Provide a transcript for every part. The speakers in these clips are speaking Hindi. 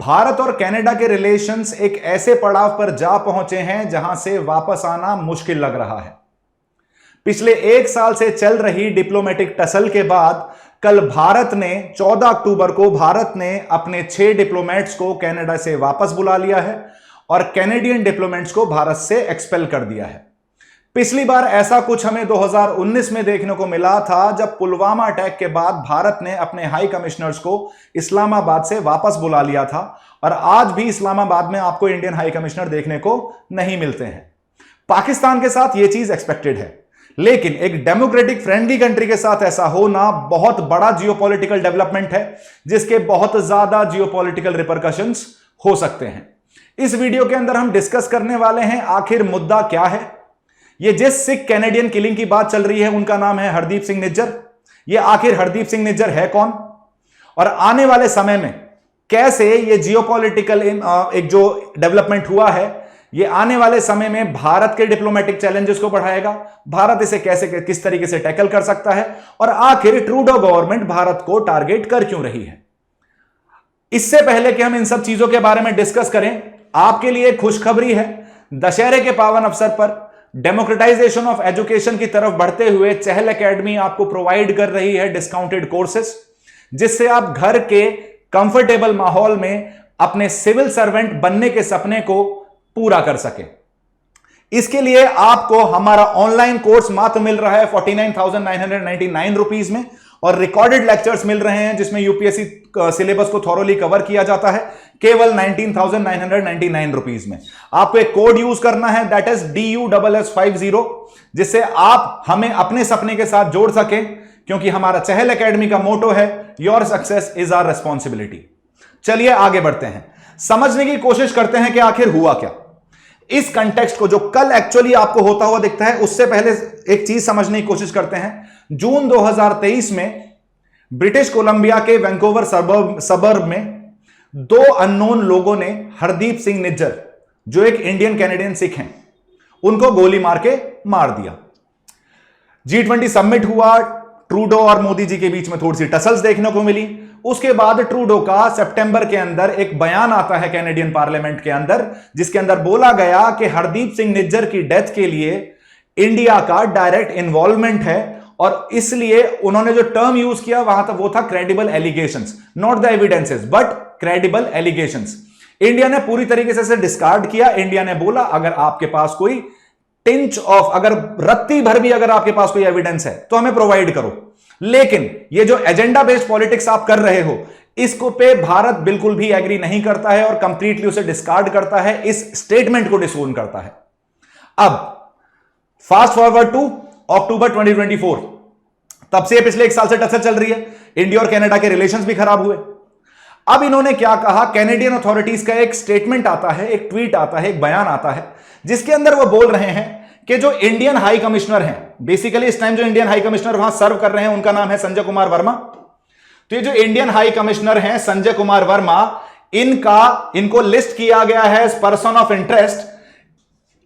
भारत और कनाडा के रिलेशंस एक ऐसे पड़ाव पर जा पहुंचे हैं जहां से वापस आना मुश्किल लग रहा है। पिछले 1 साल से चल रही डिप्लोमेटिक टसल के बाद कल भारत ने 14 अक्टूबर को भारत ने अपने 6 डिप्लोमेट्स को कनाडा से वापस बुला लिया है और कैनेडियन डिप्लोमेट्स को भारत से एक्सपेल कर दिया है। पिछली बार ऐसा कुछ हमें 2019 में देखने को मिला था, जब पुलवामा अटैक के बाद भारत ने अपने हाई कमिश्नर्स को इस्लामाबाद से वापस बुला लिया था और आज भी इस्लामाबाद में आपको इंडियन हाई कमिश्नर देखने को नहीं मिलते हैं। पाकिस्तान के साथ यह चीज एक्सपेक्टेड है, लेकिन एक डेमोक्रेटिक फ्रेंडली कंट्री के साथ ऐसा होना बहुत बड़ा जियोपॉलिटिकल डेवलपमेंट है, जिसके बहुत ज्यादा जियोपॉलिटिकल रिपरकशंस हो सकते हैं। इस वीडियो के अंदर हम डिस्कस करने वाले हैं आखिर मुद्दा क्या है। ये जिस सिख कैनेडियन किलिंग की बात चल रही है उनका नाम है हरदीप सिंह निज्जर। ये आखिर हरदीप सिंह निज्जर है कौन और आने वाले समय में कैसे ये जियोपॉलिटिकल एक जो डेवलपमेंट हुआ है ये आने वाले समय में भारत के डिप्लोमेटिक चैलेंजेस को बढ़ाएगा, भारत इसे कैसे किस तरीके से टैकल कर सकता है और आखिर ट्रूडो गवर्नमेंट भारत को टारगेट कर क्यों रही है। इससे पहले कि हम इन सब चीजों के बारे में डिस्कस करें, आपके लिए खुशखबरी है। दशहरे के पावन अवसर पर डेमोक्रेटाइजेशन ऑफ एजुकेशन की तरफ बढ़ते हुए चहल एकेडमी आपको प्रोवाइड कर रही है डिस्काउंटेड कोर्सेस, जिससे आप घर के कंफर्टेबल माहौल में अपने सिविल सर्वेंट बनने के सपने को पूरा कर सके। इसके लिए आपको हमारा ऑनलाइन कोर्स मात्र मिल रहा है 49,999 रुपीज में और रिकॉर्डेड लेक्चर्स मिल रहे हैं जिसमें यूपीएससी सिलेबस को थॉरोली कवर किया जाता है केवल 19,999 रुपीज में। आपको एक कोड यूज करना है, दैट इज DUSS50, जिससे आप हमें अपने सपने के साथ जोड़ सके, क्योंकि हमारा चहल एकेडमी का मोटो है your success is our responsibility. चलिए आगे बढ़ते हैं, समझने की कोशिश करते हैं कि आखिर हुआ क्या। इस कंटेक्स्ट को जो कल एक्चुअली आपको होता हुआ दिखता है, उससे पहले एक चीज समझने की कोशिश करते हैं। जून 2023 में ब्रिटिश कोलंबिया के वैंकूवर सबर्ब में 2 अननोन लोगों ने हरदीप सिंह निज्जर, जो एक इंडियन कैनेडियन सिख हैं, उनको गोली मार के मार दिया। G20 समिट हुआ, ट्रूडो और मोदी जी के बीच में थोड़ी सी टसल्स देखने को मिली। उसके बाद ट्रूडो का सितंबर के अंदर एक बयान आता है कैनेडियन पार्लियामेंट के अंदर, जिसके अंदर बोला गया कि हरदीप सिंह निज्जर की डेथ के लिए इंडिया का डायरेक्ट इन्वॉल्वमेंट है और इसलिए उन्होंने जो टर्म यूज किया वहां तक वो था credible allegations, not the evidences but credible allegations. India ने पूरी तरीके से इसे डिस्कार्ड किया। इंडिया ने बोला अगर आपके पास कोई टिंच ऑफ, अगर रत्ती भर भी अगर आपके पास कोई एविडेंस है तो हमें प्रोवाइड करो, लेकिन ये जो एजेंडा बेस्ड पॉलिटिक्स आप कर रहे हो इसको पे भारत बिल्कुल भी एग्री नहीं करता है और कंप्लीटली उसे डिस्कार्ड करता है, इस स्टेटमेंट को डिसोन करता है। अब फास्ट फॉरवर्ड टू अक्टूबर 2024, तब से पिछले 1 साल से टसल चल रही है, इंडिया और कनाडा के रिलेशंस भी खराब हुए। अब इन्होंने क्या कहा, कैनेडियन अथॉरिटीज का एक स्टेटमेंट आता है, एक ट्वीट आता है, एक बयान आता है, जिसके अंदर वो बोल रहे हैं कि जो इंडियन हाई कमिश्नर हैं, बेसिकली इस टाइम जो इंडियन हाई कमिश्नर वहां सर्व कर रहे हैं उनका नाम है संजय कुमार वर्मा। तो ये जो इंडियन हाई कमिश्नर हैं संजय कुमार वर्मा, इनको लिस्ट किया गया है एज पर्सन ऑफ इंटरेस्ट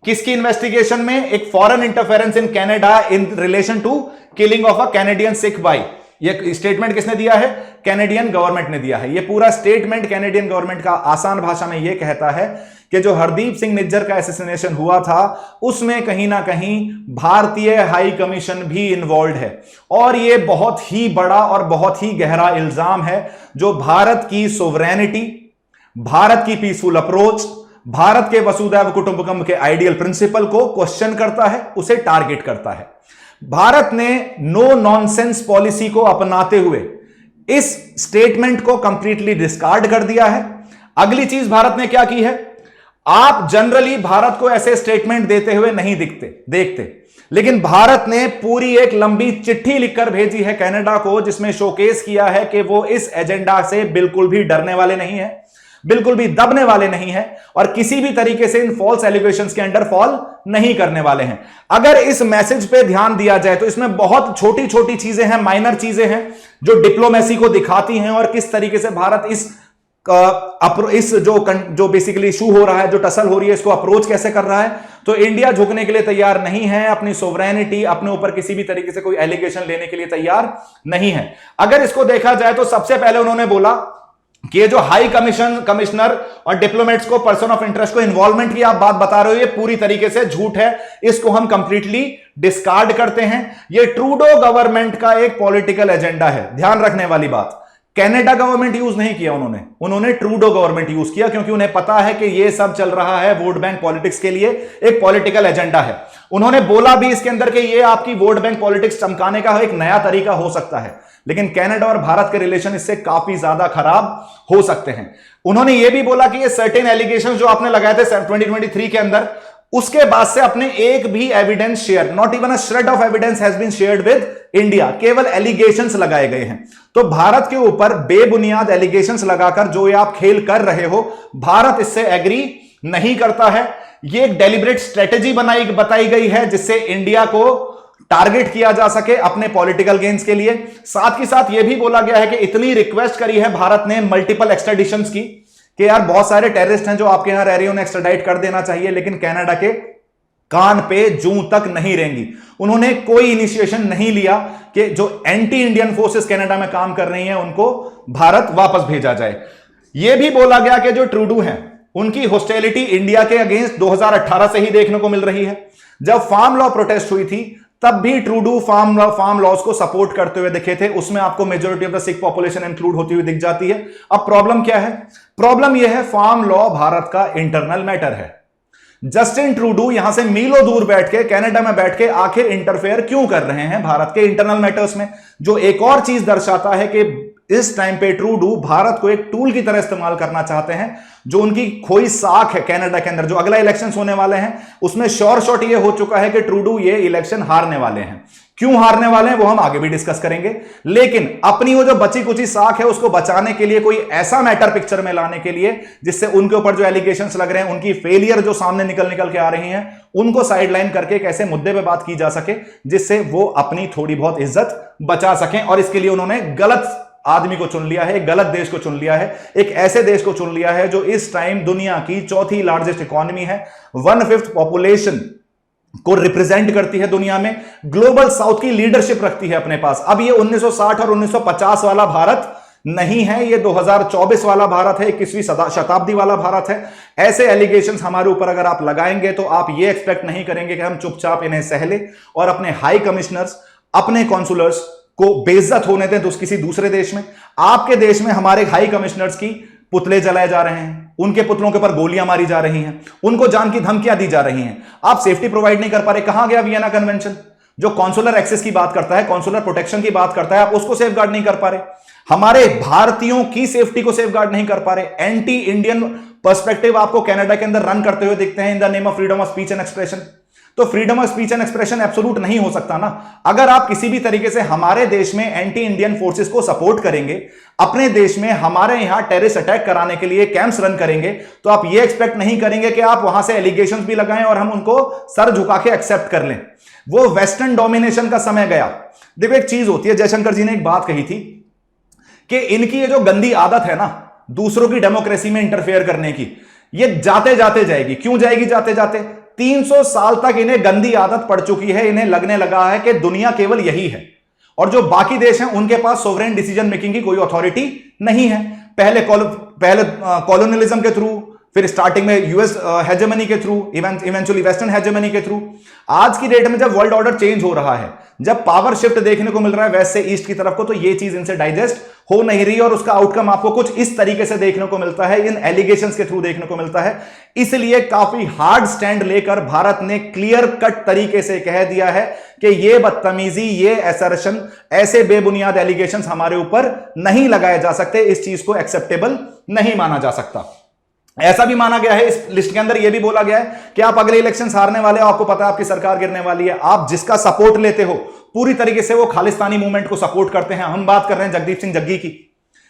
किसकी इन्वेस्टिगेशन में, एक foreign interference in Canada in relation to killing of a Canadian Sikh भाई। ये स्टेटमेंट किसने दिया है, कैनेडियन गवर्नमेंट ने दिया है। ये पूरा स्टेटमेंट कैनेडियन गवर्नमेंट का आसान भाषा में यह कहता है कि जो हरदीप सिंह निज्जर का असैसिनेशन हुआ था उसमें कहीं ना कहीं भारतीय हाई कमीशन भी इन्वॉल्व है और यह बहुत ही बड़ा और बहुत ही गहरा इल्जाम है जो भारत की सोवरेनिटी, भारत की पीसफुल अप्रोच, भारत के वसुधैव कुटुंबकम के आइडियल प्रिंसिपल को क्वेश्चन करता है, उसे टारगेट करता है। भारत ने नो नॉनसेंस पॉलिसी को अपनाते हुए इस स्टेटमेंट को कंप्लीटली डिस्कार्ड कर दिया है। अगली चीज भारत ने क्या की है, आप जनरली भारत को ऐसे स्टेटमेंट देते हुए नहीं देखते, लेकिन भारत ने पूरी एक लंबी चिट्ठी लिखकर भेजी है कनाडा को, जिसमें शोकेस किया है कि वो इस एजेंडा से बिल्कुल भी डरने वाले नहीं है, बिल्कुल भी दबने वाले नहीं है और किसी भी तरीके से इन फॉल्स एलिगेशंस के अंडर फॉल नहीं करने वाले हैं। अगर इस मैसेज पे ध्यान दिया जाए तो इसमें बहुत छोटी छोटी चीजें हैं, माइनर चीजें हैं जो डिप्लोमेसी को दिखाती हैं और किस तरीके से भारत इस जो बेसिकली इशू हो रहा है, जो टसल हो रही है, इसको अप्रोच कैसे कर रहा है। तो इंडिया झुकने के लिए तैयार नहीं है, अपनी सोवरेनिटी, अपने ऊपर किसी भी तरीके से कोई एलिगेशन लेने के लिए तैयार नहीं है। अगर इसको देखा जाए तो सबसे पहले उन्होंने बोला कि ये जो हाई कमिश्नर और डिप्लोमेट्स को, पर्सन ऑफ इंटरेस्ट को इन्वॉल्वमेंट की आप बात बता रहे हो, ये पूरी तरीके से झूठ है, इसको हम कंप्लीटली डिस्कार्ड करते हैं। ये ट्रूडो गवर्नमेंट का एक पॉलिटिकल एजेंडा है, ध्यान रखने वाली बात। कनाडा गवर्नमेंट यूज नहीं किया उन्होंने ट्रूडो गवर्नमेंट यूज किया, क्योंकि उन्हें पता है कि ये सब चल रहा है वोट बैंक पॉलिटिक्स के लिए, एक पॉलिटिकल एजेंडा है। उन्होंने बोला भी इसके अंदर कि ये आपकी वोट बैंक पॉलिटिक्स चमकाने का एक नया तरीका हो सकता है, लेकिन कनाडा और भारत के रिलेशन इससे काफी ज्यादा खराब हो सकते हैं। उन्होंने यह भी बोला कि ये सर्टेन एलिगेशंस जो आपने लगाए थे 2023 के अंदर, उसके बाद से अपने एक भी evidence share, not even a shred of evidence has been shared with India, केवल एलिगेशंस लगाए गए हैं। तो भारत के ऊपर बेबुनियाद एलिगेशंस लगाकर जो ये आप खेल कर रहे हो, भारत इससे एग्री नहीं करता है। ये एक डेलिब्रेट स्ट्रेटेजी बताई गई है जिससे इंडिया को टारगेट किया जा सके अपने पॉलिटिकल गेन्स के लिए। साथ ही साथ यह भी बोला गया है कि इतनी रिक्वेस्ट करी है भारत ने मल्टीपल एक्सट्रेडिशंस की कि यार बहुत सारे टेररिस्ट हैं जो आपके यहां रह रहे हैं, उन्हें एक्सट्राडाइट कर देना चाहिए, लेकिन कनाडा के कान पे जूं तक नहीं रहेंगी। उन्होंने कोई इनिशिएशन नहीं लिया कि जो एंटी इंडियन फोर्सेस कनाडा में काम कर रही हैं उनको भारत वापस भेजा जाए। यह भी बोला गया कि जो ट्रूडो हैं उनकी हॉस्टिलिटी इंडिया के अगेंस्ट 2018 से ही देखने को मिल रही है। जब फार्म लॉ प्रोटेस्ट हुई थी तब भी ट्रूडो फार्म लॉज को सपोर्ट करते हुए दिखे थे, उसमें आपको majority of the Sikh population include होती हुई दिख जाती है। अब प्रॉब्लम क्या है? प्रॉब्लम यह है फार्म लॉ भारत का इंटरनल मैटर है। जस्टिन ट्रूडो यहां से मीलों दूर बैठ के, कनाडा में बैठ के आखिर इंटरफेयर क्यों कर रहे हैं भारत के इंटरनल मैटर्स में, जो एक और चीज दर्शाता है कि इस टाइम पे ट्रूडो भारत को एक टूल की तरह इस्तेमाल करना चाहते हैं। जो उनकी खोई साख है कनाडा के अंदर, जो अगला इलेक्शन होने वाले हैं उसमें श्योर शॉट ये हो चुका है कि ट्रूडो ये इलेक्शन हारने वाले हैं। क्यों हारने वाले हैं वो हम आगे भी डिस्कस करेंगे, लेकिन अपनी वो जो बची कुची साख है उसको बचाने के लिए, कोई ऐसा मैटर पिक्चर में लाने के लिए जिससे उनके ऊपर जो एलिगेशंस लग रहे हैं, उनकी फेलियर जो सामने निकल के आ रही हैं, उनको साइडलाइन करके एक ऐसे मुद्दे पे बात की जा सके जिससे वो अपनी थोड़ी बहुत इज्जत बचा सकें। और इसके लिए उन्होंने गलत आदमी को चुन लिया है, गलत देश को चुन लिया है, एक ऐसे देश को चुन लिया है जो इस टाइम दुनिया की चौथी लार्जेस्ट इकोनॉमी है, 1/5 पॉपुलेशन को रिप्रेजेंट करती है दुनिया में, ग्लोबल साउथ की लीडरशिप रखती है अपने पास। अब ये 1960 और 1950 वाला भारत नहीं है, ये 2024 वाला भारत है, 21वीं शताब्दी वाला भारत है। ऐसे एलिगेशंस हमारे ऊपर अगर आप लगाएंगे तो आप ये एक्सपेक्ट नहीं करेंगे कि हम चुपचाप इन्हें सहले और अपने हाई कमिश्नर्स, अपने कॉन्सुलर्स को बेइज्जत होने दें किसी दूसरे देश में। आपके देश में हमारे हाई कमिश्नर्स की पुतले जलाए जा रहे हैं, उनके पुतलों के ऊपर गोलियां मारी जा रही हैं, उनको जान की धमकियां दी जा रही हैं। आप सेफ्टी प्रोवाइड नहीं कर पा रहे। कहां गया वियना कन्वेंशन जो कॉन्सुलर एक्सेस की बात करता है, कॉन्सुलर प्रोटेक्शन की बात करता है? आप उसको सेफ गार्ड नहीं कर पा रहे। हमारे भारतीयों की सेफ्टी को सेफ गार्ड नहीं कर पा रहे। एंटी इंडियन पर्सपेक्टिव आपको कनाडा के अंदर रन करते हुए दिखते हैं in the name of freedom of speech and expression. तो freedom of speech and expression absolute नहीं हो सकता ना। अगर आप किसी भी तरीके से हमारे देश में एंटी इंडियन फोर्सेस को सपोर्ट करेंगे, अपने देश में हमारे यहां टेररिस्ट अटैक कराने के लिए कैंप्स रन करेंगे, तो आप ये एक्सपेक्ट नहीं करेंगे कि आप वहां से एलिगेशंस भी लगाएं और हम उनको सर झुका के एक्सेप्ट कर लें। वो वेस्टर्न डोमिनेशन का समय गया। देखो एक चीज होती है, जयशंकर जी ने एक बात कही थी कि इनकी ये जो गंदी आदत है ना दूसरों की डेमोक्रेसी में इंटरफेयर करने की, ये जाते जाते जाएगी। क्यों जाएगी जाते जाते? 300 साल तक इन्हें गंदी आदत पड़ चुकी है। इन्हें लगने लगा है कि दुनिया केवल यही है और जो बाकी देश हैं उनके पास सोवरेन डिसीजन मेकिंग की कोई अथॉरिटी नहीं है। पहले कॉलोनियलिज्म के थ्रू, फिर स्टार्टिंग में यूएस हेजेमनी के थ्रू, इवेंचुअली वेस्टर्न हेजेमनी के थ्रू। आज की डेट में जब वर्ल्ड ऑर्डर चेंज हो रहा है, जब पावर शिफ्ट देखने को मिल रहा है वेस्ट से ईस्ट की तरफ को, तो ये चीज इनसे डाइजेस्ट हो नहीं रही और उसका आउटकम आपको कुछ इस तरीके से देखने को मिलता है, इन एलिगेशंस के थ्रू देखने को मिलता है। इसलिए काफी हार्ड स्टैंड लेकर भारत ने क्लियर कट तरीके से कह दिया है कि ये बदतमीजी, ये असर्शन, ऐसे बेबुनियाद एलिगेशंस हमारे ऊपर नहीं लगाए जा सकते। इस चीज को एक्सेप्टेबल नहीं माना जा सकता। ऐसा भी माना गया है, इस लिस्ट के अंदर यह भी बोला गया है कि आप अगले इलेक्शन हारने वाले हो, आपको पता है आपकी सरकार गिरने वाली है, आप जिसका सपोर्ट लेते हो पूरी तरीके से वो खालिस्तानी मूवमेंट को सपोर्ट करते हैं। हम बात कर रहे हैं जगदीप सिंह जग्गी की,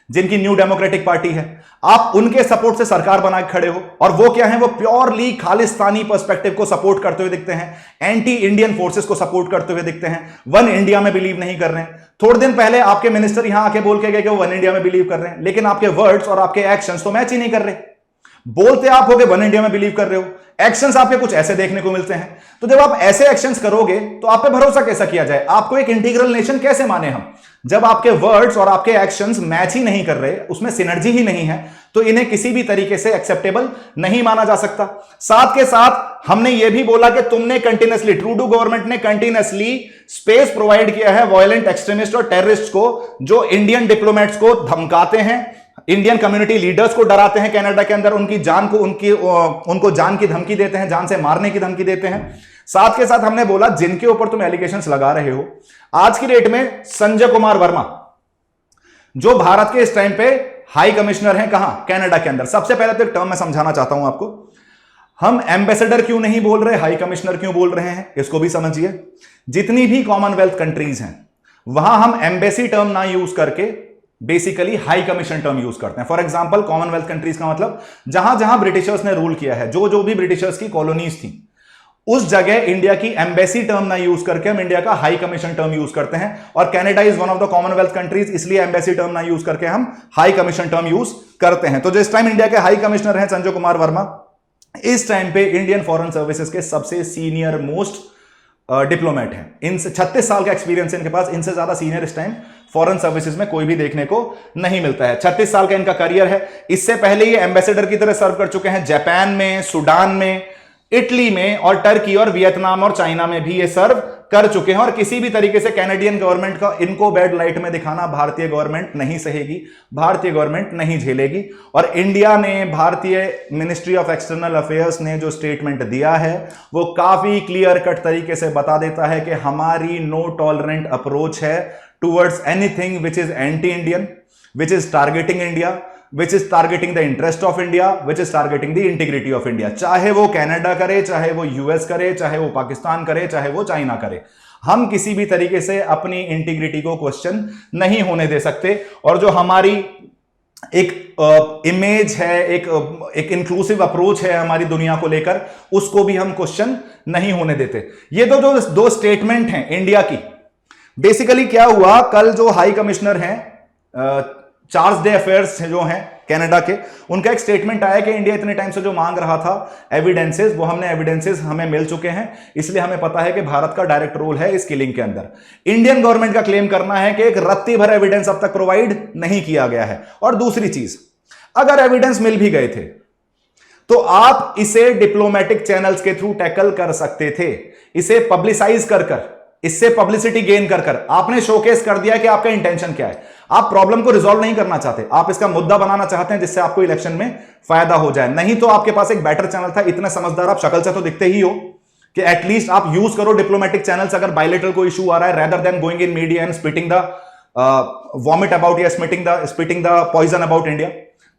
जिनकी न्यू डेमोक्रेटिक पार्टी है। आप उनके सपोर्ट से सरकार बना के खड़े हो और वो क्या है, वो प्योरली खालिस्तानी पर्सपेक्टिव को सपोर्ट करते हुए दिखते हैं, एंटी इंडियन फोर्सेस को सपोर्ट करते हुए दिखते हैं, वन इंडिया में बिलीव नहीं कर रहे हैं। थोड़े दिन पहले आपके मिनिस्टर यहां आके बोल के गए कि वो वन इंडिया में बिलीव कर रहे हैं, लेकिन आपके वर्ड्स और आपके एक्शंस तो मैच ही नहीं कर रहे। बोलते आप हो कि वन इंडिया में बिलीव कर रहे हो, एक्शंस आपके कुछ ऐसे देखने को मिलते हैं। तो जब आप ऐसे एक्शंस करोगे तो आप पे भरोसा कैसा किया जाए? आपको एक इंटीग्रल नेशन कैसे माने हम, जब आपके वर्ड्स और आपके एक्शंस मैच ही नहीं कर रहे, उसमें सिनर्जी ही नहीं है, तो इन्हें किसी भी तरीके से एक्सेप्टेबल नहीं माना जा सकता। साथ के साथ हमने यह भी बोला कि तुमने कंटिन्यूअसली, ट्रूडो गवर्नमेंट ने कंटिन्यूअसली स्पेस प्रोवाइड किया है वायलेंट एक्सट्रीमिस्ट और टेररिस्ट को, जो इंडियन डिप्लोमेट्स को धमकाते हैं, इंडियन कम्युनिटी लीडर्स को डराते हैं कनाडा के अंदर, उनकी जान को उनको जान की धमकी देते हैं, जान से मारने की धमकी देते हैं। साथ के साथ हमने बोला जिनके ऊपर तुम एलिगेशंस लगा रहे हो, आज की डेट में संजय कुमार वर्मा, जो भारत के इस टाइम पे हाई कमिश्नर हैं, कहां? कनाडा के अंदर। सबसे पहले तो एक टर्म मैं समझाना चाहता हूं आपको, हम एम्बेसडर क्यों नहीं बोल रहे, हाई कमिश्नर क्यों बोल रहे हैं, इसको भी समझिए। जितनी भी कॉमनवेल्थ कंट्रीज हैं वहां हम एम्बेसी टर्म ना यूज करके basically high commission term use करते हैं। फॉर एग्जांपल कॉमनवेल्थ कंट्रीज का मतलब जहां जहां ब्रिटिशर्स ने रूल किया है, जो जो भी ब्रिटिशर्स की कॉलोनीज थी, उस जगह इंडिया की एम्बेसी टर्म ना यूज करके हम इंडिया का हाई कमीशन टर्म यूज करते हैं। और Canada is one of the Commonwealth countries, इसलिए एम्बेसी टर्म ना यूज करके हम हाई कमीशन टर्म यूज करते हैं। तो जो इस टाइम इंडिया के हाई कमिश्नर हैं संजय कुमार वर्मा, इस टाइम पे इंडियन फॉरेन सर्विसेज के सबसे सीनियर मोस्ट डिप्लोमेट हैं। इनसे 36 साल का एक्सपीरियंस है इनके पास, इनसे ज्यादा सीनियर इस टाइम फॉरेन सर्विसेज में कोई भी देखने को नहीं मिलता है। 36 साल का इनका करियर है। इससे पहले ये एम्बेसडर की तरह सर्व कर चुके हैं जापान में, सूडान में, इटली में, और टर्की और वियतनाम और चाइना में भी ये सर्व कर चुके हैं। और किसी भी तरीके से कैनेडियन गवर्नमेंट का इनको बैड लाइट में दिखाना भारतीय गवर्नमेंट नहीं सहेगी, भारतीय गवर्नमेंट नहीं झेलेगी। और इंडिया ने, भारतीय मिनिस्ट्री ऑफ एक्सटर्नल अफेयर्स ने जो स्टेटमेंट दिया है वो काफी क्लियर कट तरीके से बता देता है कि हमारी नो टॉलरेंट अप्रोच है towards anything which is anti Indian, which is targeting India, which is targeting the interest of India, which is targeting the integrity of India। चाहे वो कनाडा करे, चाहे वो यूएस करे, चाहे वो पाकिस्तान करे, चाहे वो चाइना करे, हम किसी भी तरीके से अपनी इंटीग्रिटी को क्वेश्चन नहीं होने दे सकते। और जो हमारी एक इमेज है, एक इंक्लूसिव अप्रोच है हमारी दुनिया को लेकर, उसको भी हम क्वेश्चन नहीं होने देते। ये तो जो दो स्टेटमेंट हैं इंडिया की, बेसिकली क्या हुआ, कल जो हाई कमिश्नर हैं चार्ल्स डे अफेयर्स जो हैं कनाडा के, उनका एक स्टेटमेंट आया कि इंडिया इतने टाइम से जो मांग रहा था एविडेंसेस, वो एविडेंसेस हमें मिल चुके हैं, इसलिए हमें पता है कि भारत का डायरेक्ट रोल है इस किलिंग के अंदर। इंडियन गवर्नमेंट का क्लेम करना है कि एक रत्ती भर एविडेंस अब तक प्रोवाइड नहीं किया गया है। और दूसरी चीज, अगर एविडेंस मिल भी गए थे तो आप इसे डिप्लोमेटिक चैनल्स के थ्रू टैकल कर सकते थे, इसे पब्लिसाइज कर इससे पब्लिसिटी गेन कर आपने शोकेस कर दिया कि आपका इंटेंशन क्या है। आप प्रॉब्लम को रिजॉल्व नहीं करना चाहते, आप इसका मुद्दा बनाना चाहते हैं जिससे आपको इलेक्शन में फायदा हो जाए। नहीं तो आपके पास एक बेटर चैनल था, इतना समझदार आप शक्ल से तो दिखते ही हो कि एटलीस्ट आप यूज करो डिप्लोमेटिक चैनल्स अगर बायलेटरल कोई इशू आ रहा है, rather than going in media and spitting the vomit about या spitting the poison about India.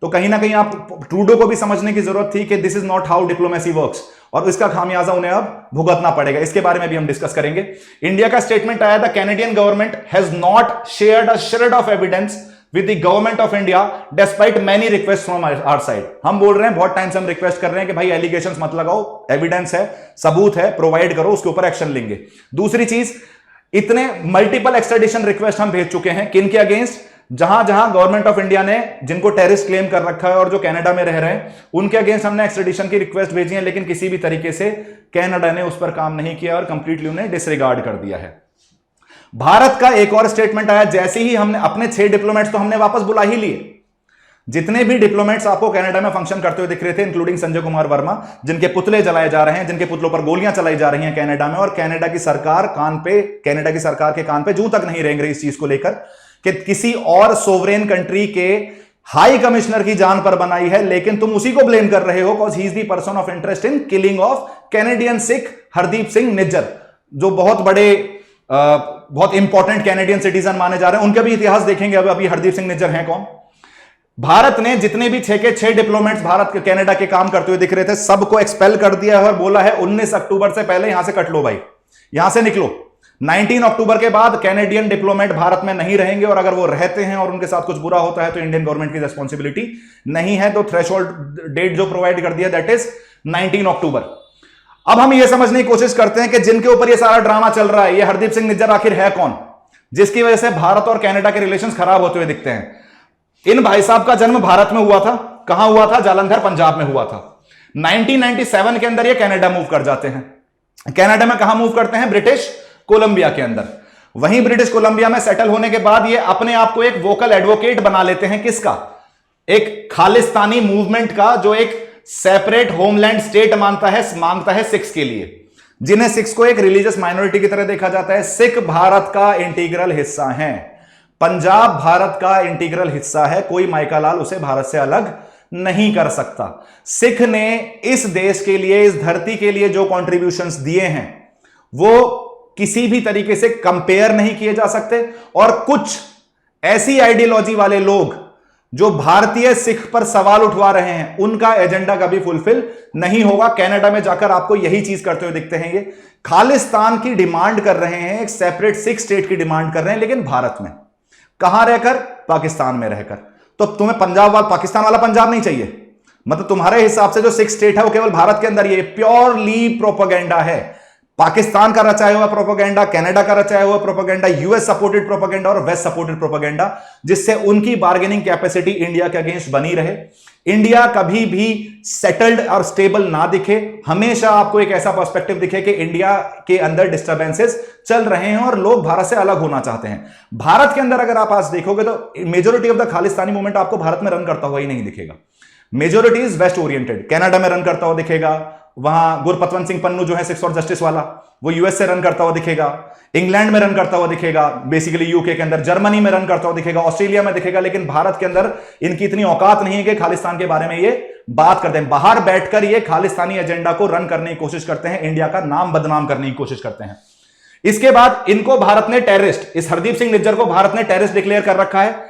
तो कहीं ना कहीं आप ट्रूडो को भी समझने की जरूरत थी कि this is not how diplomacy works, और इसका खामियाजा उन्हें अब भुगतना पड़ेगा। इसके बारे में भी हम डिस्कस करेंगे। इंडिया का स्टेटमेंट आया था, Canadian government has not shared a shred of evidence with the government of India despite many request from our side. हम बोल रहे हैं, बहुत टाइम से हम रिक्वेस्ट कर रहे हैं कि भाई एलिगेशंस मत लगाओ, एविडेंस है, सबूत है, प्रोवाइड करो, उसके ऊपर एक्शन लेंगे। दूसरी चीज, इतने मल्टीपल एक्सट्रेडिशन रिक्वेस्ट हम भेज चुके हैं, किन के अगेंस्ट? जहां जहां गवर्नमेंट ऑफ इंडिया ने जिनको टेररिस्ट क्लेम कर रखा है और जो कनाडा में रह रहे हैं, उनके अगेंस्ट हमने एक्सट्रेडिशन की रिक्वेस्ट भेजी है, लेकिन किसी भी तरीके से कनाडा ने उस पर काम नहीं किया और कंप्लीटली उन्हें डिसरिगार्ड कर दिया है। भारत का एक और स्टेटमेंट आया, जैसे ही हमने अपने 6 डिप्लोमेट्स तो हमने वापस बुला ही लिए। जितने भी डिप्लोमेट्स आपको कनाडा में फंक्शन करते हुए दिख रहे थे, इंक्लूडिंग संजय कुमार वर्मा, जिनके पुतले जलाए जा रहे हैं, जिनके पुतलों पर गोलियां चलाई जा रही हैं कनाडा में, और कनाडा की सरकार के कान पे जूं तक नहीं रेंग रही इस चीज को लेकर कि किसी और सोवरेन कंट्री के हाई कमिश्नर की जान पर बनाई है, लेकिन तुम उसी को ब्लेम कर रहे हो because he is the person of interest in killing of Canadian Sikh Hardeep Singh Nijjar, जो बहुत बड़े बहुत इंपॉर्टेंट कैनेडियन सिटीजन माने जा रहे हैं। उनका भी इतिहास देखेंगे। अभी हरदीप सिंह निज्जर हैं कौन? भारत ने जितने भी 6 के 6 डिप्लोमेट्स भारत के कनाडा के काम करते हुए दिख रहे थे, सबको एक्सपेल कर दिया है और बोला है 19 अक्टूबर से पहले यहां से कट लो भाई, यहां से निकलो। 19 अक्टूबर के बाद कैनेडियन डिप्लोमेट भारत में नहीं रहेंगे, और अगर वो रहते हैं और उनके साथ कुछ बुरा होता है तो इंडियन गवर्नमेंट की रिस्पॉन्सिबिलिटी नहीं है। तो थ्रेशोल्ड डेट जो प्रोवाइड कर दिया, दैट इज 19 अक्टूबर। अब हम ये समझने की कोशिश करते हैं कि जिनके ऊपर ये सारा ड्रामा चल रहा है, ये हरदीप सिंह निज्जर आखिर है कौन, जिसकी वजह से भारत और कनाडा के रिलेशंस खराब होते हुए दिखते हैं। इन भाई साहब का जन्म भारत में हुआ था। कहां हुआ था? जालंधर, पंजाब में हुआ था। 1997 के अंदर ये कनाडा मूव कर जाते हैं। कनाडा में कहां मूव करते हैं? ब्रिटिश कोलंबिया के अंदर। वहीं ब्रिटिश कोलंबिया में सेटल होने के बाद ये अपने आप को एक वोकल एडवोकेट बना लेते हैं। किसका? एक खालिस्तानी मूवमेंट का, जो एक सेपरेट होमलैंड स्टेट मांगता है सिख्स के लिए, जिन्हें सिख्स को एक रिलीजियस माइनॉरिटी की तरह देखा जाता है। सिख भारत का इंटीग्रल हिस्सा है, पंजाब भारत का इंटीग्रल हिस्सा है, कोई माइकालाल उसे भारत से अलग नहीं कर सकता। सिख ने इस देश के लिए, इस धरती के लिए जो कॉन्ट्रीब्यूशंस दिए हैं वो किसी भी तरीके से कंपेयर नहीं किए जा सकते। और कुछ ऐसी आइडियोलॉजी वाले लोग जो भारतीय सिख पर सवाल उठवा रहे हैं, उनका एजेंडा कभी फुलफिल नहीं होगा। कनाडा में जाकर आपको यही चीज करते हुए दिखते हैं। ये खालिस्तान की डिमांड कर रहे हैं, एक सेपरेट सिख स्टेट की डिमांड कर रहे हैं, लेकिन भारत में कहां रहकर? पाकिस्तान में रहकर। तो तुम्हें पाकिस्तान वाला पंजाब नहीं चाहिए? मतलब तुम्हारे हिसाब से जो सिख स्टेट है वो केवल भारत के अंदर, ये प्योरली प्रोपेगेंडा है। पाकिस्तान का रचाया हुआ प्रोपेगेंडा, कनाडा का रचाया हुआ प्रोपेगेंडा, यूएस सपोर्टेड प्रोपेगेंडा और वेस्ट सपोर्टेड प्रोपेगेंडा, जिससे उनकी बार्गेनिंग कैपेसिटी इंडिया के अगेंस्ट बनी रहे। इंडिया कभी भी सेटल्ड और स्टेबल ना दिखे, हमेशा आपको एक ऐसा पर्सपेक्टिव दिखे कि इंडिया के अंदर डिस्टर्बेंसेस चल रहे हैं और लोग भारत से अलग होना चाहते हैं। भारत के अंदर अगर आप आज देखोगे तो majority of the Khalistani movement आपको भारत में रन करता हुआ ही नहीं दिखेगा। Majority is west oriented. Canada में रन करता हुआ दिखेगा, वहां गुरपतवंत सिंह पन्नू जो है सिक्स फॉर जस्टिस वाला, वो यूएस से रन करता हुआ दिखेगा, इंग्लैंड में रन करता हुआ दिखेगा, बेसिकली यूके के अंदर, जर्मनी में रन करता हुआ दिखेगा, ऑस्ट्रेलिया में दिखेगा। लेकिन भारत के अंदर इनकी इतनी औकात नहीं है कि खालिस्तान के बारे में ये बात करते हैं। बाहर बैठकर ये खालिस्तानी एजेंडा को रन करने की कोशिश करते हैं, इंडिया का नाम बदनाम करने की कोशिश करते हैं। इसके बाद इनको भारत ने टेररिस्ट, इस हरदीप सिंह निज्जर को भारत ने टेररिस्ट डिक्लेयर कर रखा है।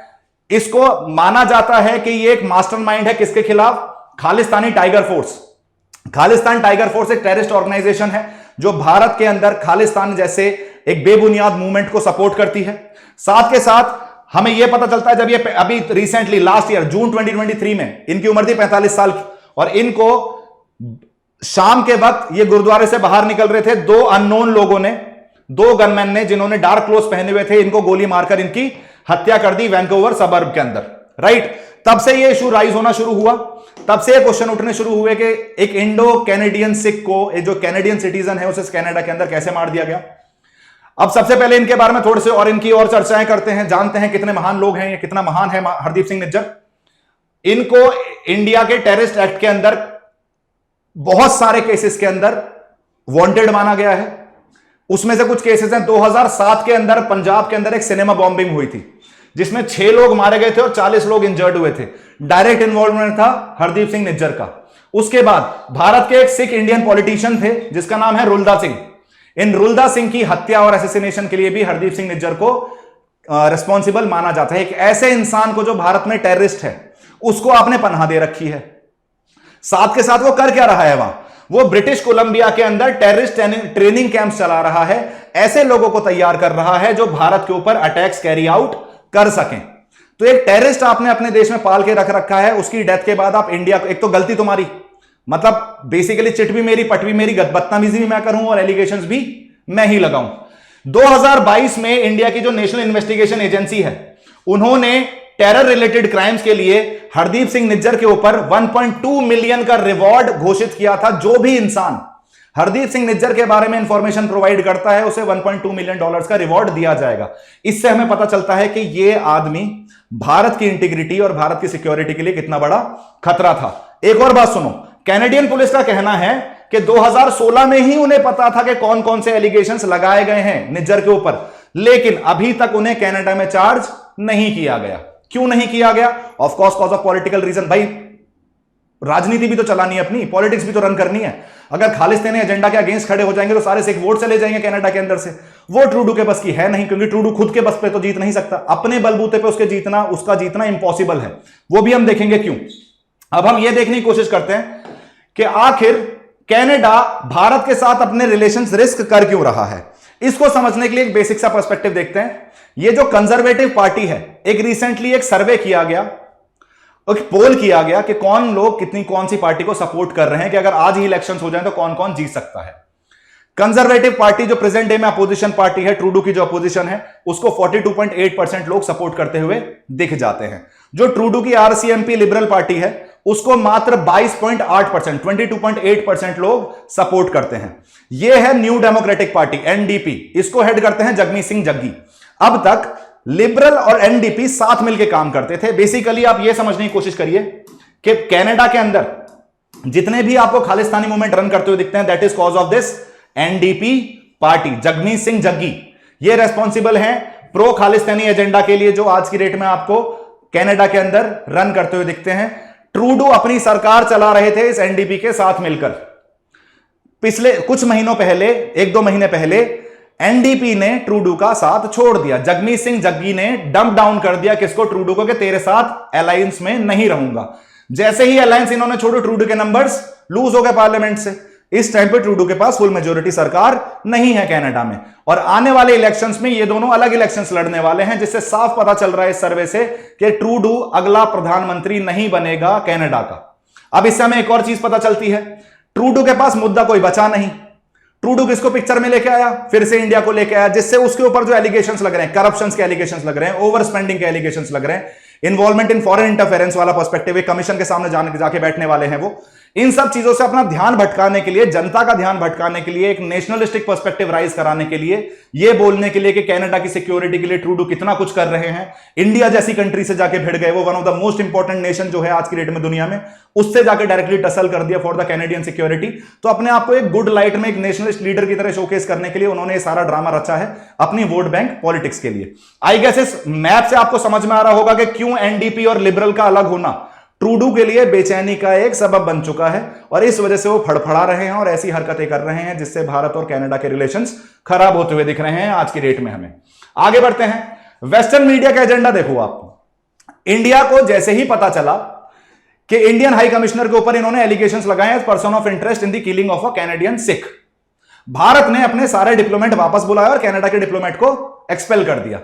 इसको माना जाता है कि ये एक मास्टरमाइंड है। किसके खिलाफ? Khalistani tiger force. Khalistan tiger force एक टेररिस्ट ऑर्गेनाइजेशन है जो भारत के अंदर खालिस्तान जैसे एक बेबुनियाद मूवमेंट को सपोर्ट करती है। साथ के साथ हमें यह पता चलता है, जब ये अभी रिसेंटली लास्ट ईयर जून 2023 में इनकी उम्र थी 45 साल की, और इनको शाम के वक्त ये गुरुद्वारे से बाहर निकल रहे थे, दो अननोन लोगों ने, दो गनमैन ने, जिन्होंने डार्क क्लोथ पहने हुए थे, इनको गोली मारकर इनकी हत्या कर दी वैंकूवर सबर्ब के अंदर। राइट, तब से ये इशू राइज होना शुरू हुआ। तब से क्वेश्चन उठने शुरू हुए कि एक इंडो कैनेडियन सिख को, जो कैनेडियन सिटीजन है, उसे कनाडा के अंदर कैसे मार दिया गया। अब सबसे पहले इनके बारे में थोड़े से और इनकी और चर्चाएं करते हैं, जानते हैं कितने महान लोग हैं, ये कितना महान है हरदीप सिंह निज्जर। इनको इंडिया के टेररिस्ट एक्ट के अंदर बहुत सारे केसेस के अंदर वांटेड माना गया है। उसमें से कुछ केसेस हैं, 2007 के अंदर पंजाब के अंदर एक सिनेमा बॉम्बिंग हुई थी जिसमें 6 लोग मारे गए थे और 40 लोग इंजर्ड हुए थे। डायरेक्ट इन्वॉल्वमेंट था हरदीप सिंह निज्जर का। उसके बाद भारत के एक सिख इंडियन पॉलिटिशियन थे जिसका नाम है रुलदा सिंह। इन रुलदा सिंह की हत्या और असैसिनेशन के लिए भी हरदीप सिंह निज्जर को रिस्पॉन्सिबल माना जाता है। एक ऐसे इंसान को जो भारत में टेररिस्ट है, उसको आपने पनाह दे रखी है। साथ के साथ वो कर क्या रहा है वहां? वो ब्रिटिश कोलंबिया के अंदर टेररिस्ट ट्रेनिंग कैंप चला रहा है, ऐसे लोगों को तैयार कर रहा है जो भारत के ऊपर अटैक्स कैरी आउट कर सकें। तो एक टेररिस्ट आपने अपने देश में पाल के रख रखा है, उसकी डेथ के बाद आप इंडिया को, एक तो गलती तुम्हारी, मतलब बेसिकली चिट भी मेरी, पट भी मेरी, बदतमीजी भी मैं करूं और एलिगेशंस भी मैं ही लगाऊं। 2022 में इंडिया की जो नेशनल इन्वेस्टिगेशन एजेंसी है, उन्होंने टेरर रिलेटेड क्राइम्स के लिए हरदीप सिंह निज्जर के ऊपर 1.2 मिलियन का रिवॉर्ड घोषित किया था। जो भी इंसान हरदीप सिंह निज्जर के बारे में इंफॉर्मेशन प्रोवाइड करता है, उसे 1.2 मिलियन डॉलर्स का रिवॉर्ड दिया जाएगा। इससे हमें पता चलता है कि यह आदमी भारत की इंटीग्रिटी और भारत की सिक्योरिटी के लिए कितना बड़ा खतरा था। एक और बात सुनो, कैनेडियन पुलिस का कहना है कि 2016 में ही उन्हें पता था कि कौन कौन से एलिगेशंस लगाए गए हैं निज्जर के ऊपर, लेकिन अभी तक उन्हें कनाडा में चार्ज नहीं किया गया। क्यों नहीं किया गया? Of course cause of political reason. भाई राजनीति भी तो चलानी है अपनी, पॉलिटिक्स भी तो रन करनी है। अगर खालिस्तानी एजेंडा के अगेंस्ट खड़े हो जाएंगे तो सारे सिख वोट चले जाएंगे कनाडा के अंदर से। वो ट्रूडू के बस की है नहीं, क्योंकि ट्रूडू खुद के बस पे तो जीत नहीं सकता, अपने बलबूते पे उसका जीतना इंपॉसिबल है। वो भी हम देखेंगे क्यों। अब हम ये देखने की कोशिश करते हैं कि आखिर कनाडा भारत के साथ अपने रिलेशंस रिस्क कर क्यों रहा है। इसको समझने के लिए एक बेसिक सा पर्सपेक्टिव देखते हैं। ये जो कंजर्वेटिव पार्टी है, एक रिसेंटली एक सर्वे किया गया, एक पोल किया गया कि कौन लोग कौन सी पार्टी को सपोर्ट कर रहे हैं, कि अगर आज ही इलेक्शंस हो जाए तो कौन कौन जीत सकता है। कंजर्वेटिव पार्टी जो प्रेजेंट डे में अपोजिशन पार्टी है, ट्रूडू की जो अपोजिशन है, उसको 42.8% लोग सपोर्ट करते हुए दिख जाते हैं। जो ट्रूडू की आरसीएमपी लिबरल पार्टी है, उसको मात्र 22.8%, 22.8% लोग सपोर्ट करते हैं। यह है न्यू डेमोक्रेटिक पार्टी, एनडीपी। इसको हेड करते हैं जगमीत सिंह जग्गी। अब तक लिबरल और एनडीपी साथ मिलकर काम करते थे। बेसिकली आप यह समझने की कोशिश करिए कि कनाडा के अंदर जितने भी आपको खालिस्तानी मूवमेंट रन करते हुए दिखते हैं, that is cause of this NDP party. Jagmeet Singh Jaggi ये रेस्पॉन्सिबल हैं प्रो खालिस्तानी एजेंडा के लिए, जो आज की डेट में आपको कनाडा के अंदर रन करते हुए दिखते हैं। ट्रूडो अपनी सरकार चला रहे थे इस एनडीपी के साथ मिलकर। पिछले कुछ महीनों पहले, 1-2 महीने पहले, एनडीपी ने ट्रूडो का साथ छोड़ दिया। जगमीत सिंह जग्गी ने डंप डाउन कर दिया किसको? ट्रूडो को, कि तेरे साथ अलायंस में नहीं रहूंगा। जैसे ही अलायंस इन्होंने छोड़ो, ट्रूडो के नंबर्स लूज हो गए पार्लियामेंट से। इस टाइम पे ट्रूडो के पास फुल मेजोरिटी सरकार नहीं है कनाडा में, और आने वाले इलेक्शंस में ये दोनों अलग इलेक्शंस लड़ने वाले हैं, जिससे साफ पता चल रहा है इस सर्वे से कि ट्रूडो अगला प्रधानमंत्री नहीं बनेगा कनाडा का। अब इससे हमें एक और चीज पता चलती है, ट्रूडो के पास मुद्दा कोई बचा नहीं। ट्रूडो किसको पिक्चर में लेके आया? फिर से इंडिया को लेके आया, जिससे उसके ऊपर जो एलिगेशंस लग रहे हैं, करप्शन के एलिगेशंस लग रहे हैं, ओवर स्पेंडिंग के एलिगेशंस लग रहे हैं, इन्वॉल्वमेंट इन फॉरेन इंटरफेरेंस वाला पर्सपेक्टिव, एक कमीशन के सामने जाके बैठने वाले हैं वो। इन सब चीजों से अपना ध्यान भटकाने के लिए, जनता का ध्यान भटकाने के लिए, एक नेशनलिस्टिक पर्सपेक्टिव राइज कराने के लिए, ये बोलने के लिए कि कनाडा की सिक्योरिटी के लिए ट्रूडो कितना कुछ कर रहे हैं, इंडिया जैसी कंट्री से जाके भिड़ गए, वो one of the most important nation जो है आज की डेट में दुनिया में, उससे जाके डायरेक्टली टसल कर दिया फॉर द कैनेडियन सिक्योरिटी। तो अपने आप को एक गुड लाइट में, एक नेशनलिस्ट लीडर की तरह शोकेस करने के लिए उन्होंने ये सारा ड्रामा रचा है अपनी वोट बैंक पॉलिटिक्स के लिए। आई गेस इस मैप से आपको समझ में आ रहा होगा कि क्यों एनडीपी और लिबरल का अलग होना ट्रूडो के लिए बेचैनी का एक सबब बन चुका है, और इस वजह से वो फड़फड़ा रहे हैं और ऐसी हरकतें कर रहे हैं जिससे भारत और कनाडा के रिलेशंस खराब होते हुए दिख रहे हैं आज की डेट में। हमें आगे बढ़ते हैं। वेस्टर्न मीडिया का एजेंडा देखो आप। इंडिया को जैसे ही पता चला कि इंडियन हाई कमिश्नर के ऊपर इन्होंने एलिगेशंस लगाए as person of interest in the killing of a Canadian Sikh, भारत ने अपने सारे डिप्लोमेट वापस बुलाया और कनाडा के डिप्लोमेट को एक्सपेल कर दिया।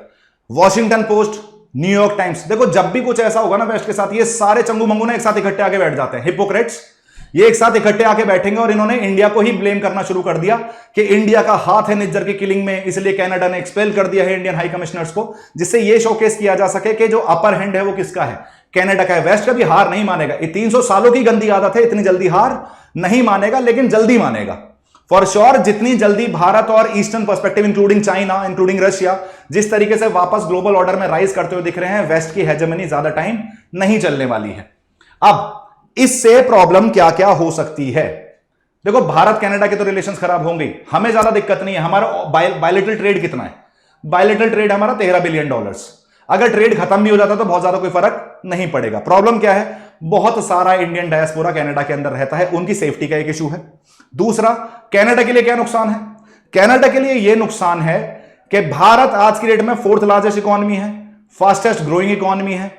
वॉशिंगटन पोस्ट, न्यूयॉर्क टाइम्स, देखो जब भी कुछ ऐसा होगा ना वेस्ट के साथ, ये सारे चंगू मंगू ने एक साथ इकट्ठे आके बैठ जाते हैं, हिपोक्रेट्स। ये एक साथ इकट्ठे आके बैठेंगे और इन्होंने इंडिया को ही ब्लेम करना शुरू कर दिया कि इंडिया का हाथ है निज्जर की किलिंग में, इसलिए कनाडा ने एक्सपेल कर दिया है इंडियन हाई कमिश्नर्स को, जिससे ये शोकेस किया जा सके कि जो अपर हैंड है वो किसका है, कनाडा का है। वेस्ट कभी हार नहीं मानेगा, ये 300 सालों की गंदी आदत है, इतनी जल्दी हार नहीं मानेगा, लेकिन जल्दी मानेगा फॉर श्योर। जितनी जल्दी भारत और eastern perspective including China, including Russia, जिस तरीके से वापस ग्लोबल ऑर्डर में राइज करते हुए दिख रहे हैं, वेस्ट की हेजेमनी ज्यादा टाइम नहीं चलने वाली है। अब इससे प्रॉब्लम क्या क्या हो सकती है? देखो भारत कनाडा के तो रिलेशंस खराब होंगे, हमें ज्यादा दिक्कत नहीं है। हमारा बायलैटरल ट्रेड कितना है? बायलैटरल ट्रेड हमारा $13 बिलियन। अगर ट्रेड खत्म भी हो जाता तो बहुत ज्यादा कोई फर्क नहीं पड़ेगा। प्रॉब्लम क्या है? बहुत सारा इंडियन डायस्पोरा कनाडा के अंदर रहता है, उनकी सेफ्टी का एक इशू है। दूसरा, कनाडा के लिए क्या नुकसान है? कनाडा के लिए यह नुकसान है कि भारत आज की डेट में 4th लार्जेस्ट इकोनॉमी है, फास्टेस्ट ग्रोइंग इकोनॉमी है।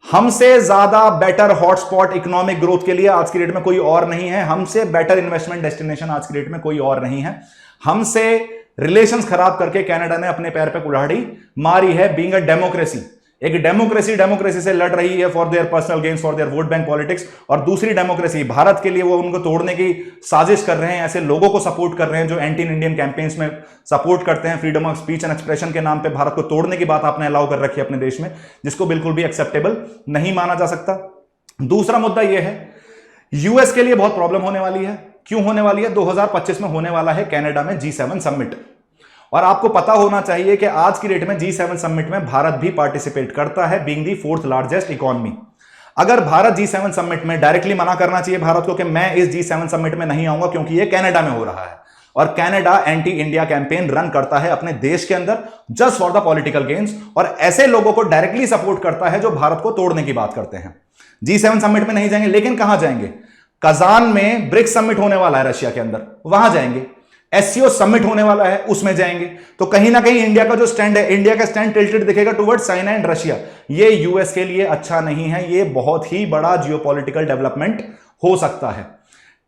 हमसे ज्यादा बेटर हॉटस्पॉट इकोनॉमिक ग्रोथ के लिए आज की डेट में कोई और नहीं है। हमसे बेटर इन्वेस्टमेंट डेस्टिनेशन आज की डेट में कोई और नहीं है। हमसे रिलेशंस खराब करके कनाडा ने अपने पैर पे कुल्हाड़ी मारी है, बीइंग अ डेमोक्रेसी। एक डेमोक्रेसी से लड़ रही है for their personal gains, for their vote bank politics, और दूसरी डेमोक्रेसी भारत के लिए वो उनको तोड़ने की साजिश कर रहे हैं। ऐसे लोगों को सपोर्ट कर रहे हैं जो एंटी इंडियन कैंपेन्स में सपोर्ट करते हैं, freedom of speech and expression के नाम पे भारत को तोड़ने की बात आपने अलाउ कर रखी है अपने देश में, जिसको बिल्कुल भी एक्सेप्टेबल नहीं माना जा सकता। दूसरा मुद्दा यह है, यूएस के लिए बहुत प्रॉब्लम होने वाली है। क्यों होने वाली है? 2025 में होने वाला है कनाडा में G7 समिट, और आपको पता होना चाहिए कि आज की डेट में G7 समिट में भारत भी पार्टिसिपेट करता है, बीइंग दी 4th लार्जेस्ट इकोनॉमी। अगर भारत G7 समिट में, डायरेक्टली मना करना चाहिए भारत को कि मैं इस G7 समिट में नहीं आऊंगा क्योंकि ये कनाडा में हो रहा है, और Canada anti India campaign run करता है अपने देश के अंदर just for the political gains, और ऐसे लोगों को डायरेक्टली सपोर्ट करता है जो भारत को तोड़ने की बात करते हैं। G7 समिट में नहीं जाएंगे, लेकिन कहां जाएंगे? कजान में ब्रिक्स समिट होने वाला है रशिया के अंदर, वहां जाएंगे। एससीओ समिट होने वाला है, उसमें जाएंगे। तो कहीं ना कहीं इंडिया का जो स्टैंड है, इंडिया का स्टैंड टिल्टेड दिखेगा टुवर्ड्स चाइना एंड रशिया। ये यूएस के लिए अच्छा नहीं है, ये बहुत ही बड़ा जियोपॉलिटिकल डेवलपमेंट हो सकता है।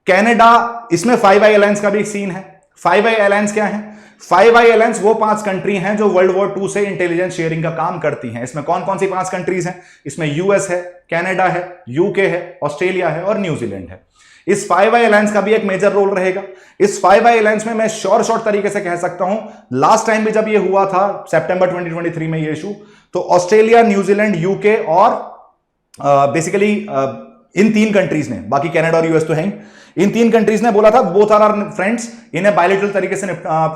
कनाडा, इसमें 5 आई अलायंस का भी एक सीन है। 5 आई अलायंस क्या है? 5 आई अलायंस वो 5 कंट्री हैं जो वर्ल्ड वॉर 2 से इंटेलिजेंस शेयरिंग का काम करती हैं। इसमें कौन कौन सी 5 कंट्रीज हैं? इसमें यूएस है, कनाडा है, यूके है, ऑस्ट्रेलिया है और न्यूजीलैंड है। इस 5 आई अलायंस का भी एक मेजर रोल रहेगा। इस 5 आई अलायंस में मैं शॉर्ट तरीके से कह सकता हूं, लास्ट टाइम भी जब ये हुआ था सितंबर 2023 में ये इशू, तो ऑस्ट्रेलिया, न्यूजीलैंड, यूके और बेसिकली इन 3 कंट्रीज ने, बाकी कनाडा और यूएस तो हैं, इन 3 कंट्रीज ने बोला था बोथ आर आवर फ्रेंड्स, इन्हें बायलैटरल तरीके से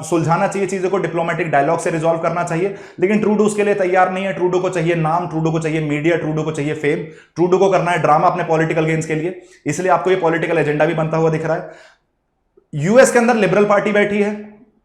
सुलझाना चाहिए चीजों को, डिप्लोमेटिक डायलॉग से रिजॉल्व करना चाहिए। लेकिन ट्रूडो उसके लिए तैयार नहीं है। ट्रूडो को चाहिए नाम, ट्रूडो को चाहिए मीडिया, ट्रूडो को चाहिए फेम, ट्रूडो को करना है ड्रामा अपने पॉलिटिकल गेन्स के लिए। इसलिए आपको ये पॉलिटिकल एजेंडा भी बनता हुआ दिख रहा है। यूएस के अंदर लिबरल पार्टी बैठी है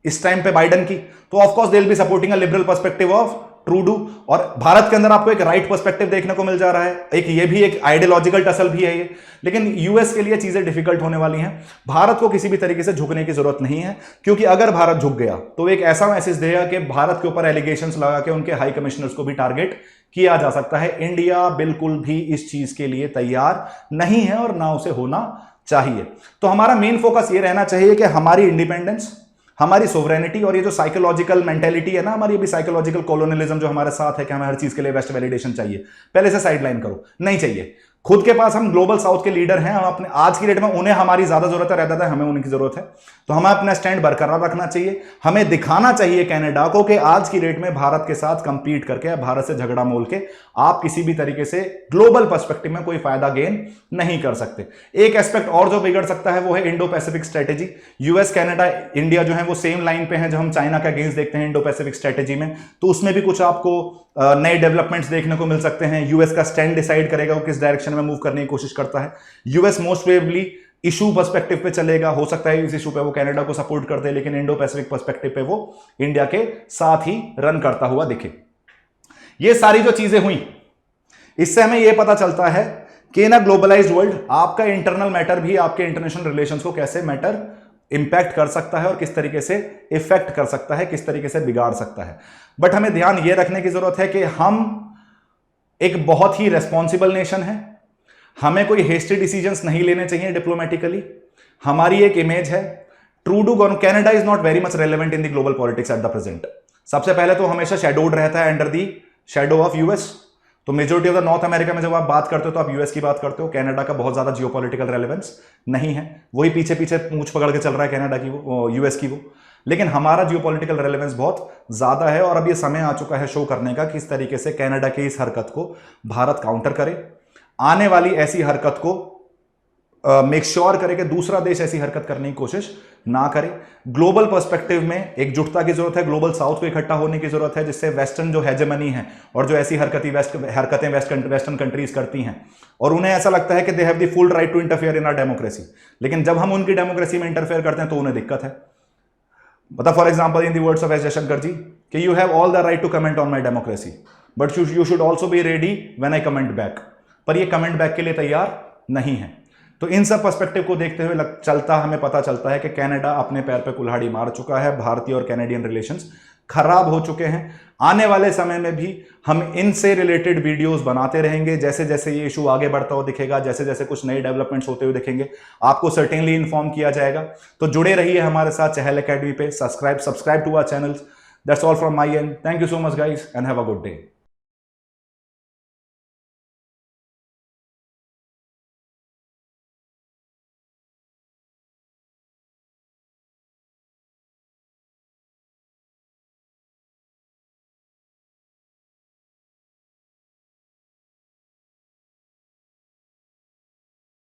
इस टाइम पे बाइडन की, तो of course they will be supporting a liberal perspective of Trudeau. और भारत के अंदर आपको एक राइट पर्सपेक्टिव देखने को मिल जा रहा है, एक ये भी एक आइडियोलॉजिकल टसल भी है ये। लेकिन यूएस के लिए चीजें डिफिकल्ट होने वाली हैं। भारत को किसी भी तरीके से झुकने की जरूरत नहीं है, क्योंकि अगर भारत झुक गया तो एक ऐसा मैसेज देगा कि भारत के ऊपर एलिगेशंस लगा के उनके हाई कमिश्नर्स को भी टारगेट किया जा सकता है। इंडिया बिल्कुल भी इस चीज के लिए तैयार नहीं है और ना उसे होना चाहिए। तो हमारा मेन फोकस ये रहना चाहिए कि हमारी इंडिपेंडेंस, हमारी सोवरेनिटी और ये जो साइकोलॉजिकल मेंटेलिटी है ना हमारी, अभी साइकोलॉजिकल कॉलोनियलिज्म जो हमारे साथ है कि हमें हर चीज के लिए वेस्ट वैलिडेशन चाहिए, पहले से साइडलाइन करो, नहीं चाहिए। खुद के पास हम ग्लोबल साउथ के लीडर हैं, हम अपने आज की डेट में उन्हें हमारी ज्यादा जरूरत है, रहता था हमें उनकी जरूरत है, तो हमें अपना स्टैंड बरकरार रखना चाहिए। हमें दिखाना चाहिए कनाडा को कि आज की डेट में भारत के साथ कंपीट करके, भारत से झगड़ा मोल के आप किसी भी तरीके से ग्लोबल पर्सपेक्टिव में कोई फायदा गेन नहीं कर सकते। एक एस्पेक्ट और जो बिगड़ सकता है वो है Indo Pacific strategy. US, Canada, India जो है वो सेम लाइन पे है जो हम चाइना का अगेंस्ट देखते हैं इंडो पैसिफिक स्ट्रेटेजी में, तो उसमें भी कुछ आपको नए डेवलपमेंट्स देखने को मिल सकते हैं। यूएस का स्टैंड डिसाइड करेगा वो किस डायरेक्शन में मूव करने की कोशिश करता है। US most probably issue perspective पे चलेगा, हो सकता है इस इशू पे वो कनाडा को सपोर्ट कर दे, लेकिन इंडो पैसिफिक पर्सपेक्टिव पे वो इंडिया के साथ ही रन करता हुआ दिखे। ये सारी जो चीजें हुई, इससे हमें यह पता चलता है कि इन अ ग्लोबलाइज्ड वर्ल्ड आपका इंटरनल मैटर भी आपके इंटरनेशनल रिलेशंस को कैसे मैटर इंपैक्ट कर सकता है और किस तरीके से इफेक्ट कर सकता है, किस तरीके से बिगाड़ सकता है। बट हमें ध्यान यह रखने की जरूरत है कि हम एक बहुत ही रेस्पॉन्सिबल नेशन है, हमें कोई हेस्टी डिसीजंस नहीं लेने चाहिए डिप्लोमेटिकली। हमारी एक इमेज है, Trudeau Canada is not very much relevant in the global politics at the present. सबसे पहले तो हमेशा शेडोड रहता है under the shadow of US. तो majority of the North America में जब आप बात करते हो तो आप यूएस की बात करते हो। कनाडा का बहुत ज्यादा जियोपॉलिटिकल रेलेवेंस नहीं है, वही पीछे पीछे पूंछ पकड़ के चल रहा है कनाडा की वो, यूएस की वो। लेकिन हमारा जियोपॉलिटिकल रेलेवेंस बहुत ज्यादा है और अब ये समय आ चुका है शो करने का किस तरीके से कनाडा की इस हरकत को भारत काउंटर करे, आने वाली ऐसी हरकत को मेक श्योर करे कि दूसरा देश ऐसी हरकत करने की कोशिश ना करे। ग्लोबल पर्सपेक्टिव में एकजुटता की जरूरत है, ग्लोबल साउथ को इकट्ठा होने की जरूरत है, जिससे वेस्टर्न जो हेजेमनी है और जो ऐसी हरकतें वेस्टर्न कंट्रीज करती हैं और उन्हें ऐसा लगता है कि they have the full right to interfere in our democracy, लेकिन जब हम उनकी डेमोक्रेसी में इंटरफेयर करते हैं तो उन्हें दिक्कत है। मतलब for example in the words of S Jaishankar ji कि you have all the right to comment on my democracy but you should also be ready when I comment back. पर ये कमेंट बैक के लिए तैयार नहीं है। तो इन सब पर्सपेक्टिव को देखते हुए हमें पता चलता है कि कनाडा अपने पैर पे कुल्हाड़ी मार चुका है, भारतीय और कैनेडियन रिलेशंस खराब हो चुके हैं। आने वाले समय में भी हम इनसे रिलेटेड वीडियोस बनाते रहेंगे, जैसे जैसे ये इशू आगे बढ़ता हुआ दिखेगा, जैसे जैसे कुछ नए डेवलपमेंट्स होते हुए दिखेंगे आपको सर्टेनली इन्फॉर्म किया जाएगा। तो जुड़े रहिए हमारे साथ चहल एकेडमी पे, subscribe to our channels. That's all from my end, thank you so much guys and have a good day.